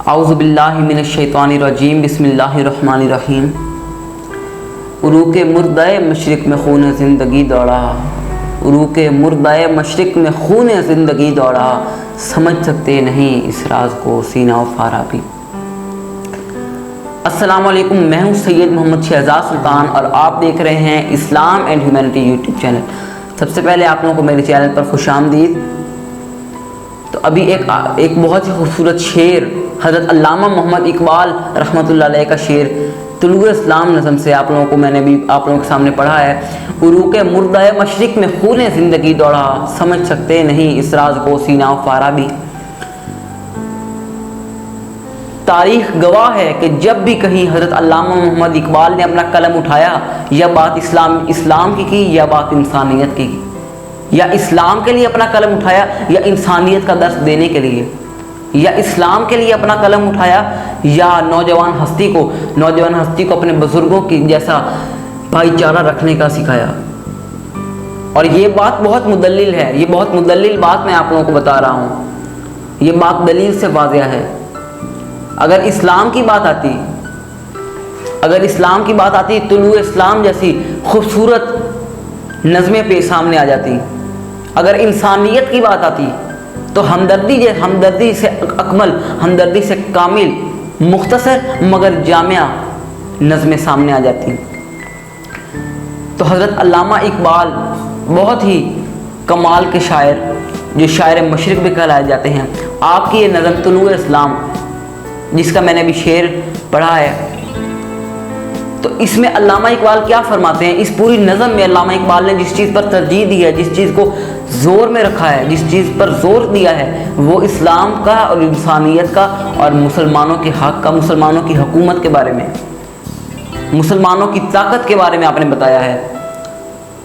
अऊज़ु बिल्लाहि मिनश्शैतानिर्रजीम बिस्मिल्लाहिर्रहमानिर्रहीम। उरूक़ मुर्दाए मशरिक़ में खून ज़िंदगी दौड़ा, उरूक़ मुर्दाए मशरिक़ में खून ज़िंदगी दौड़ा, समझ सकते नहीं इस राज को सीना व फाराबी। अस्सलाम वालेकुम, मैं हूँ सैयद मोहम्मद शहजाद सुल्तान और आप देख रहे हैं इस्लाम एंड ह्यूमैनिटी यूट्यूब चैनल। सबसे पहले आप लोगों को मेरे चैनल पर खुशामदीद। तो अभी एक बहुत ही खूबसूरत शेर हज़रत अल्लामा मोहम्मद इकबाल रहमतुल्लाह अलैह का शेर तुलूए इस्लाम नज़म से मैंने भी आप लोगों के सामने पढ़ा है। उरूक़ मुर्दाए मशरिक़ में खून ज़िंदगी दौड़ा, समझ सकते नहीं इस राज को सीना व फाराबी। तारीख़ गवाह है कि जब भी कहीं हज़रत अल्लामा मोहम्मद इकबाल ने अपना कलम उठाया, या बात इस्लाम की या बात इंसानियत की, या इस्लाम के लिए अपना कलम उठाया या इंसानियत का दर्स देने के लिए, या इस्लाम के लिए अपना कलम उठाया या नौजवान हस्ती को अपने बुज़ुर्गों की जैसा भाईचारा रखने का सिखाया। और ये बात बहुत मुदल्लिल है, ये बहुत मुदल्लिल बात मैं आप लोगों को बता रहा हूँ। ये बात दलील से वाज़िह है। अगर इस्लाम की बात आती तुलूए इस्लाम जैसी खूबसूरत नज़में पे सामने आ जाती। अगर इंसानियत की बात आती तो हमदर्दी से अकमल, हमदर्दी से कामिल, मुख्तसर मगर जामिया नज़में सामने आ जाती। तो हज़रत अल्लामा इकबाल बहुत ही कमाल के शायर, जो शायर मशरिक़ भी कहलाए जाते हैं। आपकी ये नज़म तुलूए इस्लाम, जिसका मैंने अभी शेर पढ़ा है, तो इसमें अल्लामा इकबाल क्या फरमाते हैं? इस पूरी नज़म में अल्लामा इकबाल ने जिस चीज़ पर तरजीह दी है, जिस चीज़ को ज़ोर में रखा है, जिस चीज़ पर ज़ोर दिया है, वो इस्लाम का और इंसानियत का और मुसलमानों के हक़ का, मुसलमानों की हुकूमत के बारे में, मुसलमानों की ताकत के बारे में आपने बताया है।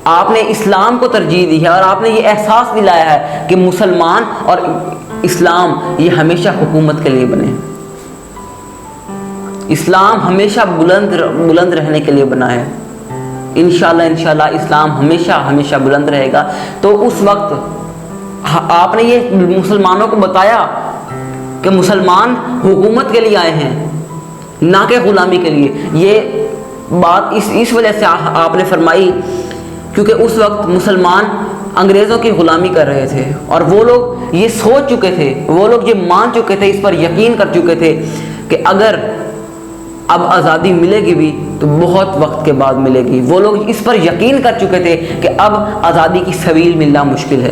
आपने इस्लाम को तरजीह दी है और आपने ये एहसास दिलाया है कि मुसलमान और इस्लाम ये हमेशा हुकूमत के लिए बने। इस्लाम हमेशा बुलंद रहने के लिए बना है। इंशाअल्लाह इस्लाम हमेशा बुलंद रहेगा। तो उस वक्त आपने ये मुसलमानों को बताया कि मुसलमान हुकूमत के लिए आए हैं, ना कि ग़ुलामी के लिए। ये बात इस वजह से आपने फरमाई क्योंकि उस वक्त मुसलमान अंग्रेज़ों की ग़ुलामी कर रहे थे और वो लोग ये सोच चुके थे, वो लोग ये मान चुके थे, इस पर यकीन कर चुके थे कि अगर अब आज़ादी मिलेगी भी तो बहुत वक्त के बाद मिलेगी। वो लोग इस पर यकीन कर चुके थे कि अब आज़ादी की सबील मिलना मुश्किल है।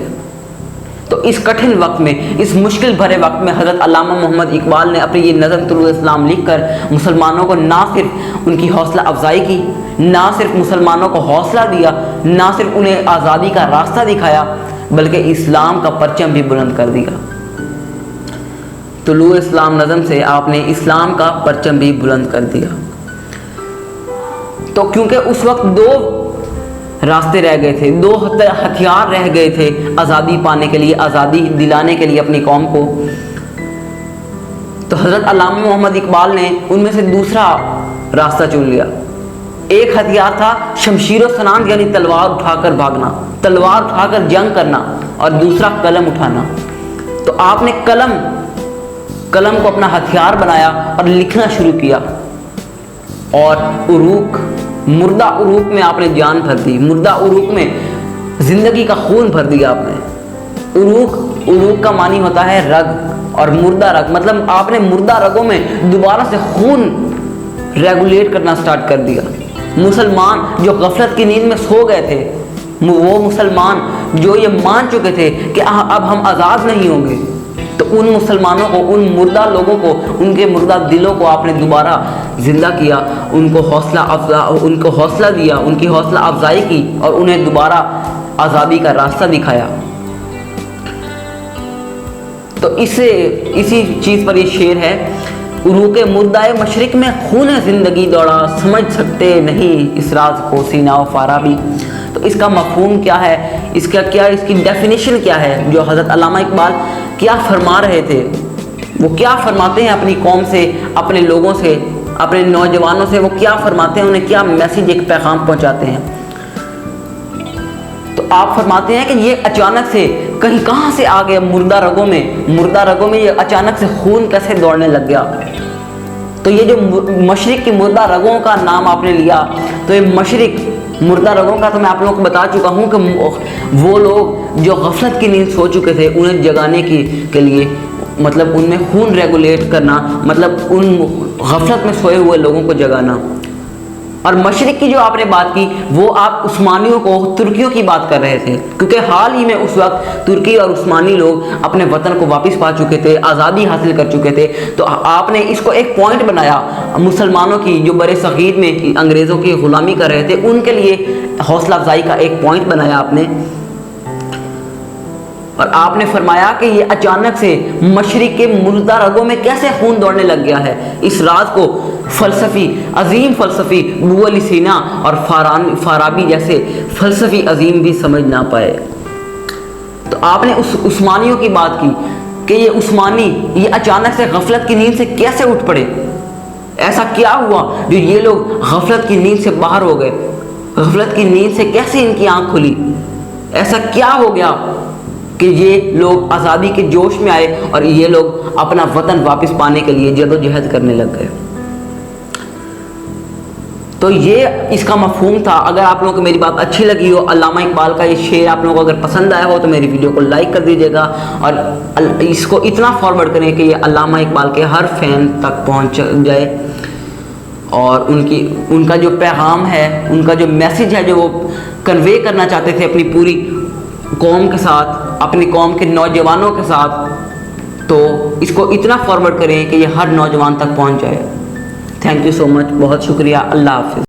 तो इस कठिन वक्त में, इस मुश्किल भरे वक्त में हज़रत अल्लामा मोहम्मद इकबाल ने अपनी ये नज़म तुलूए इस्लाम लिख कर मुसलमानों को ना सिर्फ उनकी हौसला अफजाई की, ना सिर्फ मुसलमानों को हौसला दिया, ना सिर्फ उन्हें आज़ादी का रास्ता दिखाया, बल्कि इस्लाम का परचम भी बुलंद कर दिया। तुलूए इस्लाम नज़म से आपने इस्लाम का परचम भी बुलंद कर दिया। तो क्योंकि उस वक्त दो रास्ते रह गए थे, दो हथियार रह गए थे आज़ादी पाने के लिए, आज़ादी दिलाने के लिए अपनी कौम को, तो हज़रत अल्लामा मोहम्मद इकबाल ने उनमें से दूसरा रास्ता चुन लिया। एक हथियार था शमशीर व सनान, यानी तलवार उठाकर भागना, तलवार उठाकर जंग करना, और दूसरा कलम उठाना। तो आपने कलम को अपना हथियार बनाया और लिखना शुरू किया, और मुर्दा उरूक़ में आपने जान भर दी, मुर्दा उरूक़ में ज़िंदगी का खून भर दिया आपने। उरूक़ का मानी होता है रग, और मुर्दा रग मतलब आपने मुर्दा रगों में दोबारा से खून रेगुलेट करना स्टार्ट कर दिया। मुसलमान जो गफलत की नींद में सो गए थे, वो मुसलमान जो ये मान चुके थे कि अब हम आज़ाद नहीं होंगे, तो उन मुसलमानों को, उन मुर्दा लोगों को, उनके मुर्दा दिलों को आपने दोबारा ज़िंदा किया, उनको हौसला दिया, उनकी हौसला अफजाई की और उन्हें दोबारा आज़ादी का रास्ता दिखाया। तो इसी चीज़ पर ये शेर है, उरूक़ मुर्दाए मशरिक़ में खून ज़िंदगी दौड़ा, समझ सकते नहीं इस राज को सीना व फाराबी। तो इसका मफ़हूम क्या है, इसकी डेफिनेशन क्या है, जो हज़रत अल्लामा इकबाल क्या फरमा रहे थे, वो क्या फरमाते हैं अपनी कौम से, अपने लोगों से, अपने नौजवानों से, वो क्या फरमाते हैं, उन्हें क्या मैसेज, एक पैगाम पहुंचाते हैं। तो आप फरमाते हैं कि ये अचानक से کہیں کہاں سے آ گئے مردہ رگوں میں یہ اچانک سے خون کیسے دوڑنے لگ گیا؟ تو یہ جو مشرق کی مردہ رگوں کا نام آپ نے لیا، تو یہ مشرق مردہ رگوں کا تو میں آپ لوگوں کو بتا چکا ہوں کہ وہ لوگ جو غفلت کی نیند سو چکے تھے انہیں جگانے کے لیے، مطلب ان میں خون ریگولیٹ کرنا، مطلب ان غفلت میں سوئے ہوئے لوگوں کو جگانا۔ اور مشرق کی جو آپ نے بات کی وہ آپ عثمانیوں کو، ترکیوں کی بات کر رہے تھے، کیونکہ حال ہی میں اس وقت ترکی اور عثمانی لوگ اپنے وطن کو واپس پا چکے تھے، آزادی حاصل کر چکے تھے۔ تو آپ نے اس کو ایک پوائنٹ بنایا مسلمانوں کی جو برِ صغیر میں انگریزوں کی غلامی کر رہے تھے، ان کے لیے حوصلہ افزائی کا ایک پوائنٹ بنایا آپ نے، اور آپ نے فرمایا کہ یہ اچانک سے مشرق کے مردہ رگوں میں کیسے خون دوڑنے لگ گیا ہے۔ اس راز کو عظیم فلسفی ابو علی سینا اور فارابی جیسے فلسفی عظیم بھی سمجھ نہ پائے۔ تو آپ نے اس عثمانیوں کی بات کی کہ یہ عثمانی یہ اچانک سے غفلت کی نیند سے کیسے اٹھ پڑے، ایسا کیا ہوا جو یہ لوگ غفلت کی نیند سے باہر ہو گئے، غفلت کی نیند سے کیسے ان کی آنکھ کھلی، ایسا کیا ہو گیا کہ یہ لوگ آزادی کے جوش میں آئے اور یہ لوگ اپنا وطن واپس پانے کے لیے جدوجہد کرنے لگ گئے۔ تو یہ اس کا مفہوم تھا۔ اگر آپ لوگوں کو میری بات اچھی لگی ہو، علامہ اقبال کا یہ شعر آپ لوگوں کو اگر پسند آیا ہو تو میری ویڈیو کو لائک کر دیجیے گا، اور اس کو اتنا فارورڈ کریں کہ یہ علامہ اقبال کے ہر فین تک پہنچ جائے، اور ان کا جو پیغام ہے، ان کا جو میسج ہے جو وہ کنوے کرنا چاہتے تھے اپنی پوری قوم کے ساتھ، اپنی قوم کے نوجوانوں کے ساتھ، تو اس کو اتنا فارورڈ کریں کہ یہ ہر نوجوان تک پہنچ جائے۔ تھینک یو سو مچ، بہت شکریہ، اللہ حافظ۔